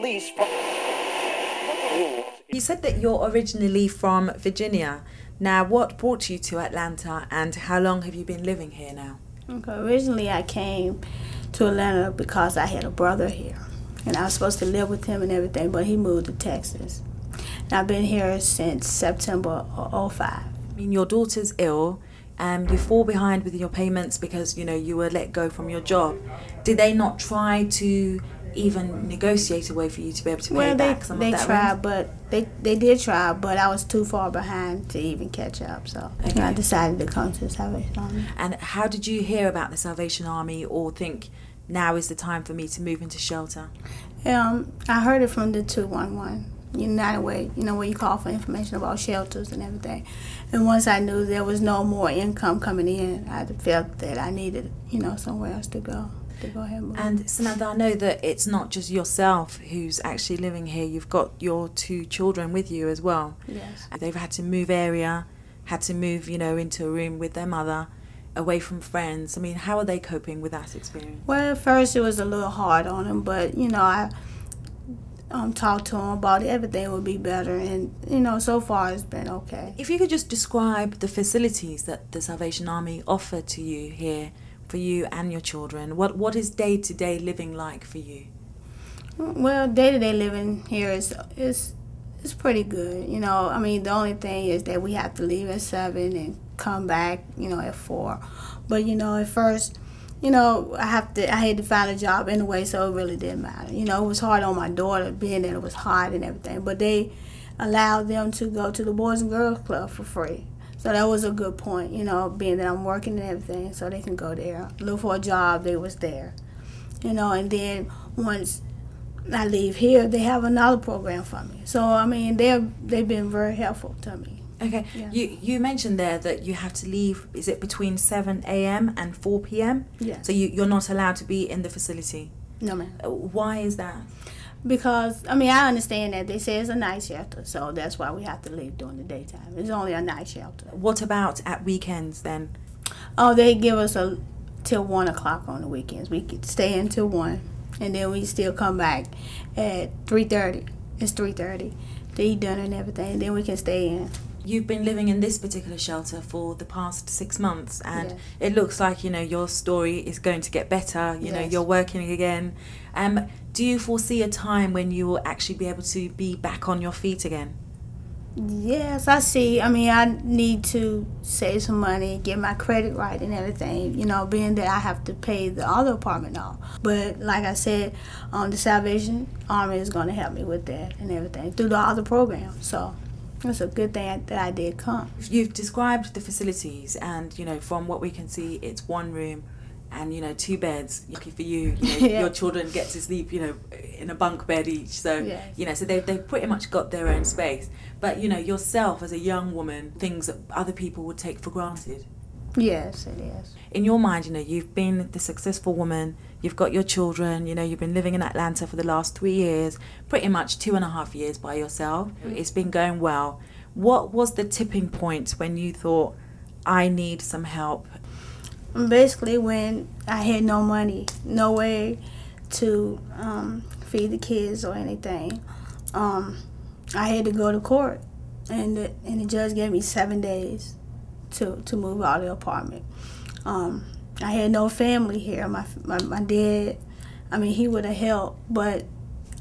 police. You said that you're originally from Virginia. Now, what brought you to Atlanta, and how long have you been living here now? Okay, originally I came to Atlanta because I had a brother here, and I was supposed to live with him and everything, but he moved to Texas. And I've been here since September of '05. I mean, your daughter's ill, and you fall behind with your payments because, you know, you were let go from your job. Did they not try to even negotiate a way for you to be able to pay back some of that rent? Well, they did try, but I was too far behind to even catch up, so okay. I decided to come to the Salvation Army. And how did you hear about the Salvation Army, or think, now is the time for me to move into shelter? I heard it from the 211. United Way, you know, where you call for information about shelters and everything. And once I knew there was no more income coming in, I felt that I needed, you know, somewhere else to go ahead and move. And Samantha, I know that it's not just yourself who's actually living here. You've got your 2 children with you as well. Yes. They've had to move area, had to move, you know, into a room with their mother, away from friends. I mean, how are they coping with that experience? Well, at first it was a little hard on them, but, you know, I talked to them about it. Everything would be better, and, you know, so far it's been okay. If you could just describe the facilities that the Salvation Army offer to you here, for you and your children, what is day-to-day living like for you? Well, day-to-day living here is pretty good. You know, I mean, the only thing is that we have to leave at 7 and come back, you know, at 4. But, you know, at first, you know, I had to find a job anyway, so it really didn't matter. You know, it was hard on my daughter, being that it was hot and everything, but they allowed them to go to the Boys and Girls Club for free. So that was a good point, you know, being that I'm working and everything, so they can go there. Look for a job, they was there. You know, and then once I leave here, they have another program for me. So, I mean, they've been very helpful to me. Okay. Yeah. You mentioned there that you have to leave, is it between 7 a.m. and 4 p.m.? Yeah. So you're not allowed to be in the facility? No, ma'am. Why is that? Because, I mean, I understand that they say it's a night shelter, so that's why we have to leave during the daytime. It's only a night shelter. What about at weekends then? Oh, they give us till 1 o'clock on the weekends. We could stay until 1, and then we still come back at 3:30. It's 3:30 to eat dinner and everything, and then we can stay in. You've been living in this particular shelter for the past 6 months, and yes. It looks like, you know, your story is going to get better. You know, yes. You're working again. Do you foresee a time when you will actually be able to be back on your feet again? Yes, I see. I mean, I need to save some money, get my credit right and everything, you know, being that I have to pay the other apartment off. But like I said, the Salvation Army is going to help me with that and everything through the other program. So it's a good thing that I did come. You've described the facilities, and, you know, from what we can see, it's 1 room and, you know, 2 beds. Lucky for you, you know, yeah. Your children get to sleep, you know, in a bunk bed each. So, yes. You know, so they've pretty much got their own space. But, you know, yourself as a young woman, things that other people would take for granted. Yes, it is. In your mind, you know, you've been the successful woman, you've got your children, you know, you've been living in Atlanta for the last 3 years, pretty much 2.5 years by yourself. It's been going well. What was the tipping point when you thought, I need some help? Basically, when I had no money, no way to feed the kids or anything, I had to go to court, and the judge gave me 7 days to move out of the apartment. I had no family here. My dad, I mean, he would have helped, but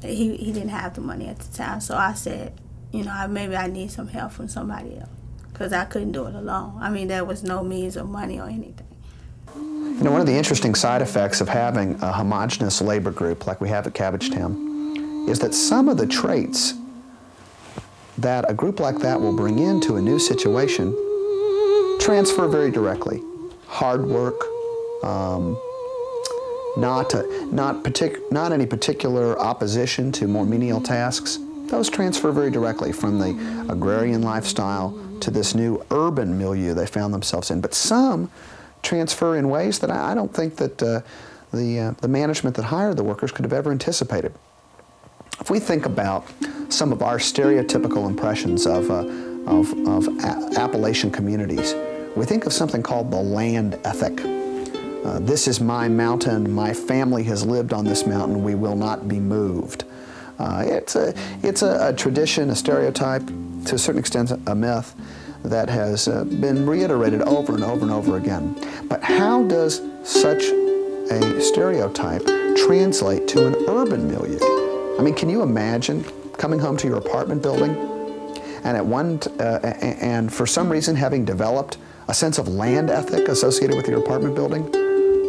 he didn't have the money at the time. So I said, you know, maybe I need some help from somebody else, because I couldn't do it alone. I mean, there was no means of money or anything. You know, one of the interesting side effects of having a homogenous labor group like we have at Cabbagetown is that some of the traits that a group like that will bring into a new situation transfer very directly. Hard work, not any particular opposition to more menial tasks. Those transfer very directly from the agrarian lifestyle to this new urban milieu they found themselves in. But some transfer in ways that I don't think that the management that hired the workers could have ever anticipated. If we think about some of our stereotypical impressions of Appalachian communities, we think of something called the land ethic. This is my mountain, my family has lived on this mountain, we will not be moved. It's a tradition, a stereotype, to a certain extent a myth that has been reiterated over and over and over again. But how does such a stereotype translate to an urban milieu? I mean, can you imagine coming home to your apartment building and for some reason having developed a sense of land ethic associated with your apartment building?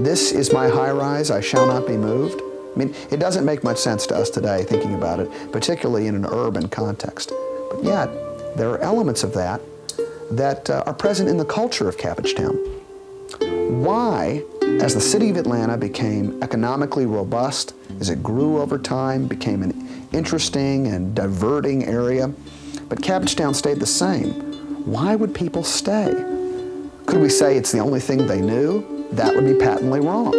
This is my high-rise, I shall not be moved. I mean, it doesn't make much sense to us today thinking about it, particularly in an urban context. But yet, there are elements of that are present in the culture of Cabbagetown. Why, as the city of Atlanta became economically robust, as it grew over time, became an interesting and diverting area, but Cabbagetown stayed the same, why would people stay? Could we say it's the only thing they knew? That would be patently wrong.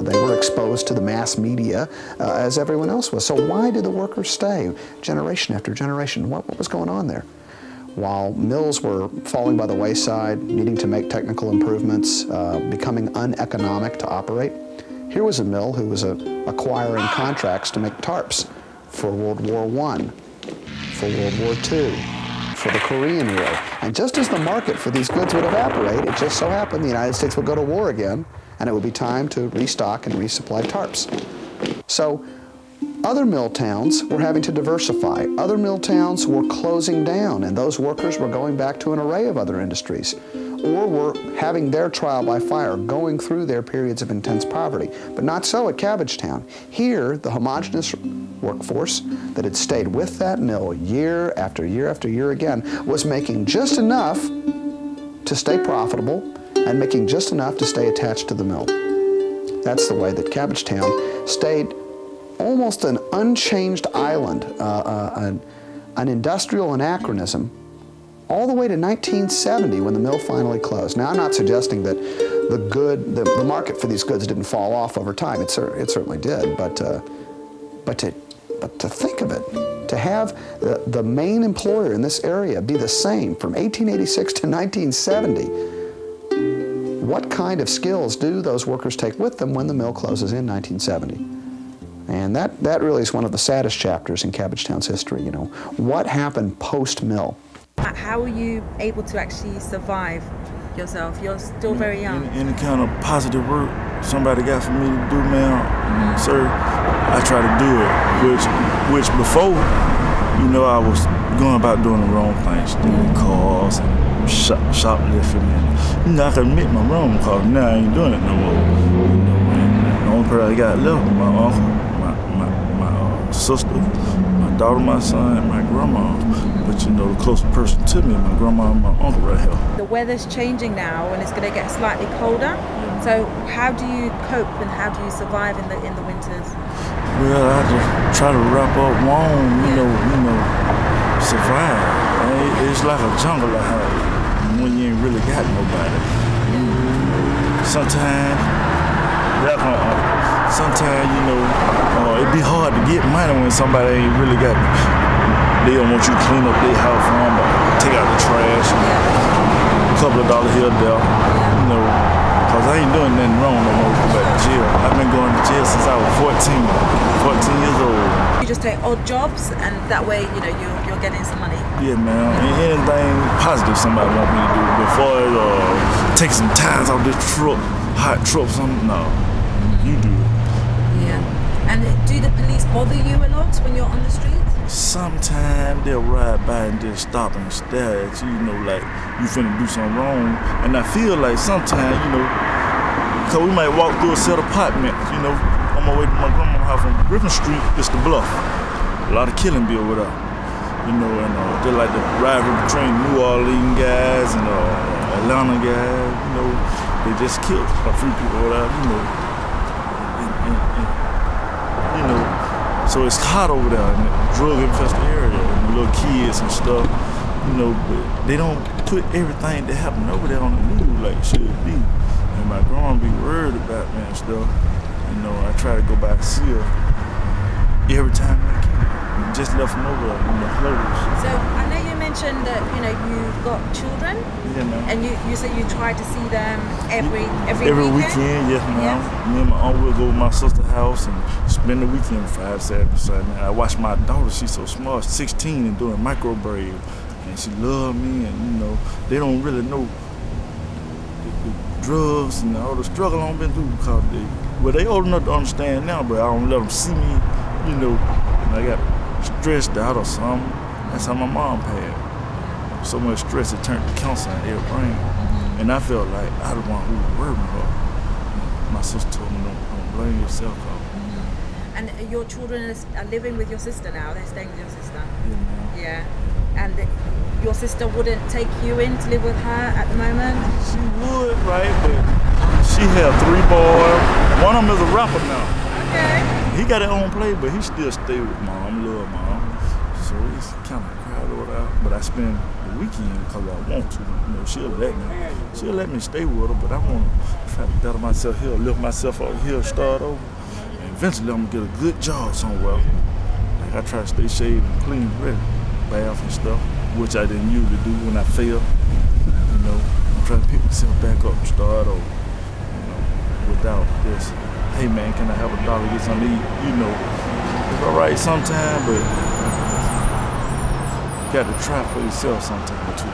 They were exposed to the mass media as everyone else was. So why did the workers stay generation after generation? What was going on there? While mills were falling by the wayside, needing to make technical improvements, becoming uneconomic to operate, here was a mill who was acquiring contracts to make tarps for World War I, for World War II, for the Korean War. And just as the market for these goods would evaporate, it just so happened the United States would go to war again, and it would be time to restock and resupply tarps. So other mill towns were having to diversify. Other mill towns were closing down, and those workers were going back to an array of other industries, or were having their trial by fire, going through their periods of intense poverty. But not so at Cabbagetown. Here, the homogeneous workforce that had stayed with that mill year after year after year again was making just enough to stay profitable and making just enough to stay attached to the mill. That's the way that Cabbagetown stayed almost an unchanged island, an industrial anachronism, all the way to 1970 when the mill finally closed. Now, I'm not suggesting that the market for these goods didn't fall off over time. It certainly did, but to think of it, to have the main employer in this area be the same from 1886 to 1970, what kind of skills do those workers take with them when the mill closes in 1970? And that really is one of the saddest chapters in Cabbagetown's history, you know. What happened post-mill? How were you able to actually survive yourself? You're still very young. Any kind of positive work somebody got for me to do, man, sir, I try to do it. Which before, you know, I was going about doing the wrong things, stealing cars and shoplifting. And, you know, I can admit my wrong because now I ain't doing it no more. You know, and the only person I got left was my uncle, my sister, my daughter, my son, and my grandma. But you know, the closest person to me is my grandma and my uncle right here. The weather's changing now and it's going to get slightly colder. So how do you cope and how do you survive in the winters? Well, I just try to wrap up warm, you know, survive. It's like a jungle out here when you ain't really got nobody. Sometimes, you know, it'd be hard to get money when somebody ain't really got. They don't want you to clean up their house for them, or take out the trash. A couple of dollars here or there, you know, because I ain't doing nothing wrong no more but jail. I've been going to jail since I was 14 years old. You just take odd jobs and that way, you know, you're getting some money. Yeah, man, anything positive somebody want me to do. Before take some tires off this truck, hot truck, something, no, you do it. Yeah, and do the police bother you a lot when you're on the street? Sometimes they'll ride by and just stop and stare at you, you know, like you finna do something wrong. And I feel like sometimes, you know, because we might walk through a set of apartments, you know, on my way to my grandma's house on Griffin Street, it's the Bluff. A lot of killing be over there, you know, and they like the rivalry between New Orleans guys and Atlanta guys, you know, they just killed a few people over there, you know. You know, so it's hot over there in the drug-infested area, and the little kids and stuff, you know, but they don't put everything that happened over there on the news like it should be. And my grandma be worried about me and stuff. You know, I try to go back and see her every time I can. Just left from over there, you know, clothes. So I know you mentioned mentioned that you've got children. Yeah, ma'am. And you said you try to see them every weekend. Yes, ma'am. Yeah. Me and my uncle will go to my sister's house and spend the weekend Friday, Saturday, Sunday. I watch my daughter. She's so smart, 16 and doing micro braid, and she love me. And they don't really know the drugs and all the struggle I've been through because they old enough to understand now, but I don't let them see me. And I got stressed out or something. That's how my mom passed. So much stress it turned to cancer in her brain. And I felt like I was the one who was worrying her. My sister told me, don't blame yourself. And your children are living with your sister now? They're staying with your sister? Yeah, ma'am. Yeah. And your sister wouldn't take you in to live with her at the moment? She would, right? But she had 3 boys. One of them is a rapper now. Okay. He got his own place, but he still stay with mom, love mom. So it's kind of crowded over there. But I spend the weekend because I want to. She'll let me stay with her, but I want to try to better myself here, lift myself up here, start over. And eventually I'm going to get a good job somewhere. Like I try to stay shaved and clean, ready, bath and stuff, which I didn't usually do when I failed. I'm trying to pick myself back up and start over. Without this, hey man, can I have $1 to get something to eat? It's all right sometimes, but you got to try for yourself sometimes too.